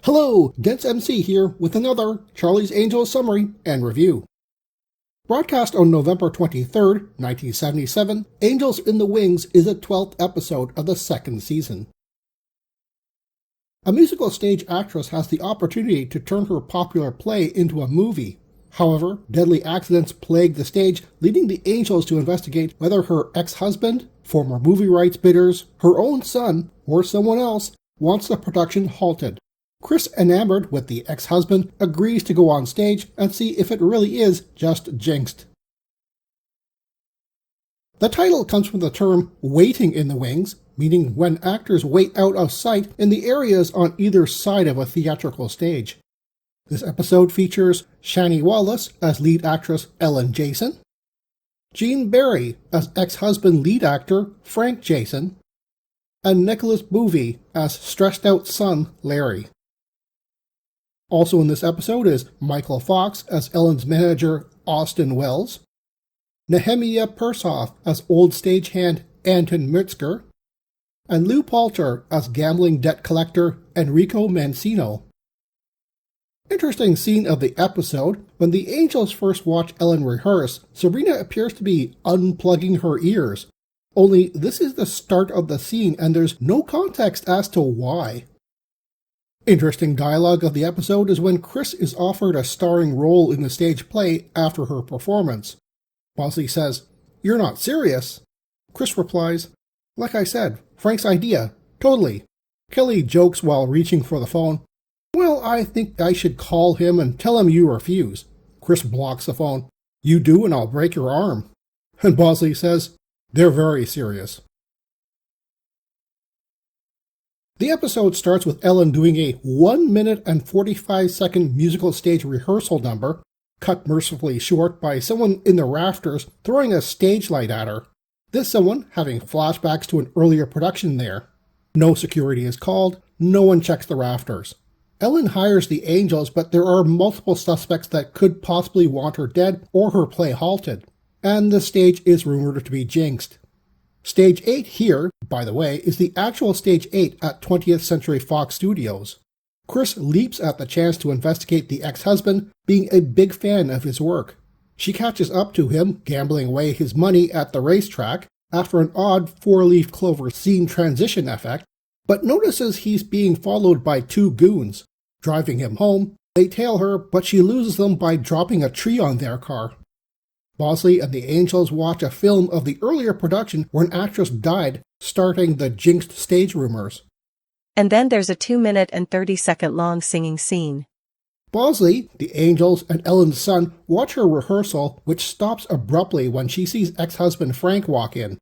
Hello, Dense MC here with another Charlie's Angels summary and review. Broadcast on November 23rd, 1977, Angels in the Wings is the 12th episode of the second season. A musical stage actress has the opportunity to turn her popular play into a movie. However, deadly accidents plague the stage, leading the Angels to investigate whether her ex-husband, former movie rights bidders, her own son, or someone else wants the production halted. Chris, enamored with the ex-husband, agrees to go on stage and see if it really is just jinxed. The title comes from the term waiting in the wings, meaning when actors wait out of sight in the areas on either side of a theatrical stage. This episode features Shani Wallis as lead actress Ellen Jason, Gene Barry as ex-husband lead actor Frank Jason, and Nicholas Boovey as stressed-out son Larry. Also in this episode is Michael Fox as Ellen's manager Austin Wells, Nehemiah Persoff as old stagehand Anton Metzger, and Lou Palter as gambling debt collector Enrico Mancino. Interesting scene of the episode, when the Angels first watch Ellen rehearse, Sabrina appears to be unplugging her ears. Only this is the start of the scene and there's no context as to why. Interesting dialogue of the episode is when Chris is offered a starring role in the stage play after her performance. Bosley says, "You're not serious?" Chris replies, "Like I said, Frank's idea. Totally." Kelly jokes while reaching for the phone, "Well, I think I should call him and tell him you refuse." Chris blocks the phone. "You do and I'll break your arm." And Bosley says, "They're very serious." The episode starts with Ellen doing a 1 minute and 45-second musical stage rehearsal number, cut mercifully short by someone in the rafters throwing a stage light at her. This someone having flashbacks to an earlier production there. No security is called, no one checks the rafters. Ellen hires the Angels, but there are multiple suspects that could possibly want her dead or her play halted, and the stage is rumored to be jinxed. Stage 8 here, by the way, is the actual Stage 8 at 20th Century Fox Studios. Chris leaps at the chance to investigate the ex-husband, being a big fan of his work. She catches up to him, gambling away his money at the racetrack, after an odd four-leaf clover scene transition effect, but notices he's being followed by two goons. Driving him home, they tail her, but she loses them by dropping a tree on their car. Bosley and the Angels watch a film of the earlier production where an actress died, starting the jinxed stage rumors. And then there's a 2 minute and 30-second long singing scene. Bosley, the Angels, and Ellen's son watch her rehearsal, which stops abruptly when she sees ex-husband Frank walk in.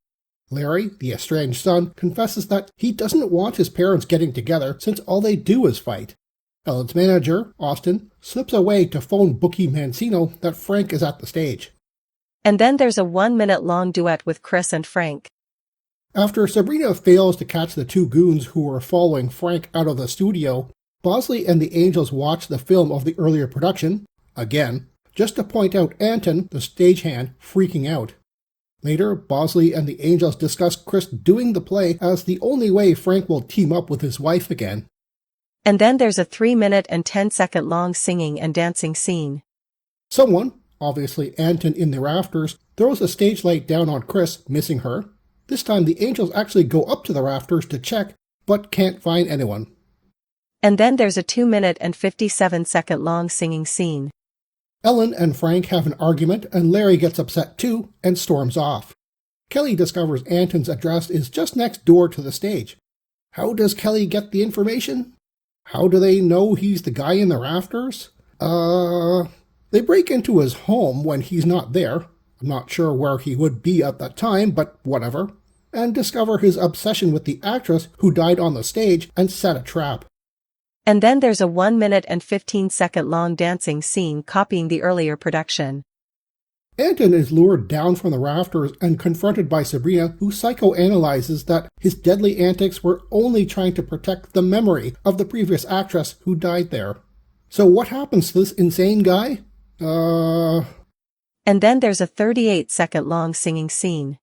Larry, the estranged son, confesses that he doesn't want his parents getting together since all they do is fight. Ellen's manager, Austin, slips away to phone bookie Mancino that Frank is at the stage. And then there's a 1 minute long duet with Chris and Frank. After Sabrina fails to catch the two goons who are following Frank out of the studio, Bosley and the Angels watch the film of the earlier production, again, just to point out Anton, the stagehand, freaking out. Later, Bosley and the Angels discuss Chris doing the play as the only way Frank will team up with his wife again. And then there's a 3 minute and 10-second long singing and dancing scene. Someone, obviously Anton in the rafters, throws a stage light down on Chris, missing her. This time the Angels actually go up to the rafters to check, but can't find anyone. And then there's a 2 minute and 57-second long singing scene. Ellen and Frank have an argument and Larry gets upset too and storms off. Kelly discovers Anton's address is just next door to the stage. How does Kelly get the information? How do they know he's the guy in the rafters? They break into his home when he's not there. I'm not sure where he would be at that time, but whatever. And discover his obsession with the actress who died on the stage and set a trap. And then there's a 1 minute and 15-second long dancing scene copying the earlier production. Anton is lured down from the rafters and confronted by Sabrina, who psychoanalyzes that his deadly antics were only trying to protect the memory of the previous actress who died there. So what happens to this insane guy? And then there's a 38-second long singing scene.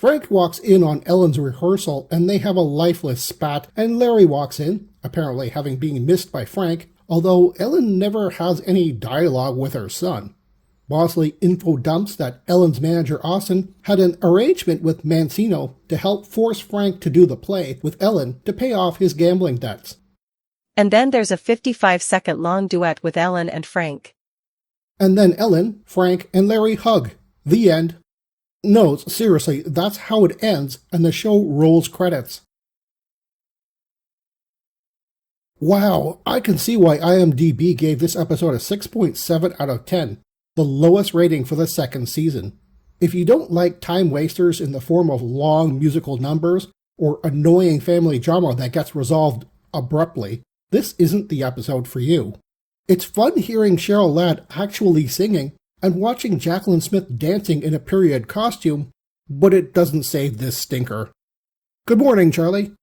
Frank walks in on Ellen's rehearsal and they have a lifeless spat, and Larry walks in, apparently having been missed by Frank, although Ellen never has any dialogue with her son. Bosley info dumps that Ellen's manager Austin had an arrangement with Mancino to help force Frank to do the play with Ellen to pay off his gambling debts. And then there's a 55-second long duet with Ellen and Frank. And then Ellen, Frank, and Larry hug. The end. No, seriously, that's how it ends, and the show rolls credits. Wow, I can see why IMDb gave this episode a 6.7 out of 10, the lowest rating for the second season. If you don't like time wasters in the form of long musical numbers or annoying family drama that gets resolved abruptly, this isn't the episode for you. It's fun hearing Cheryl Ladd actually singing and watching Jacqueline Smith dancing in a period costume, but it doesn't save this stinker. Good morning, Charlie.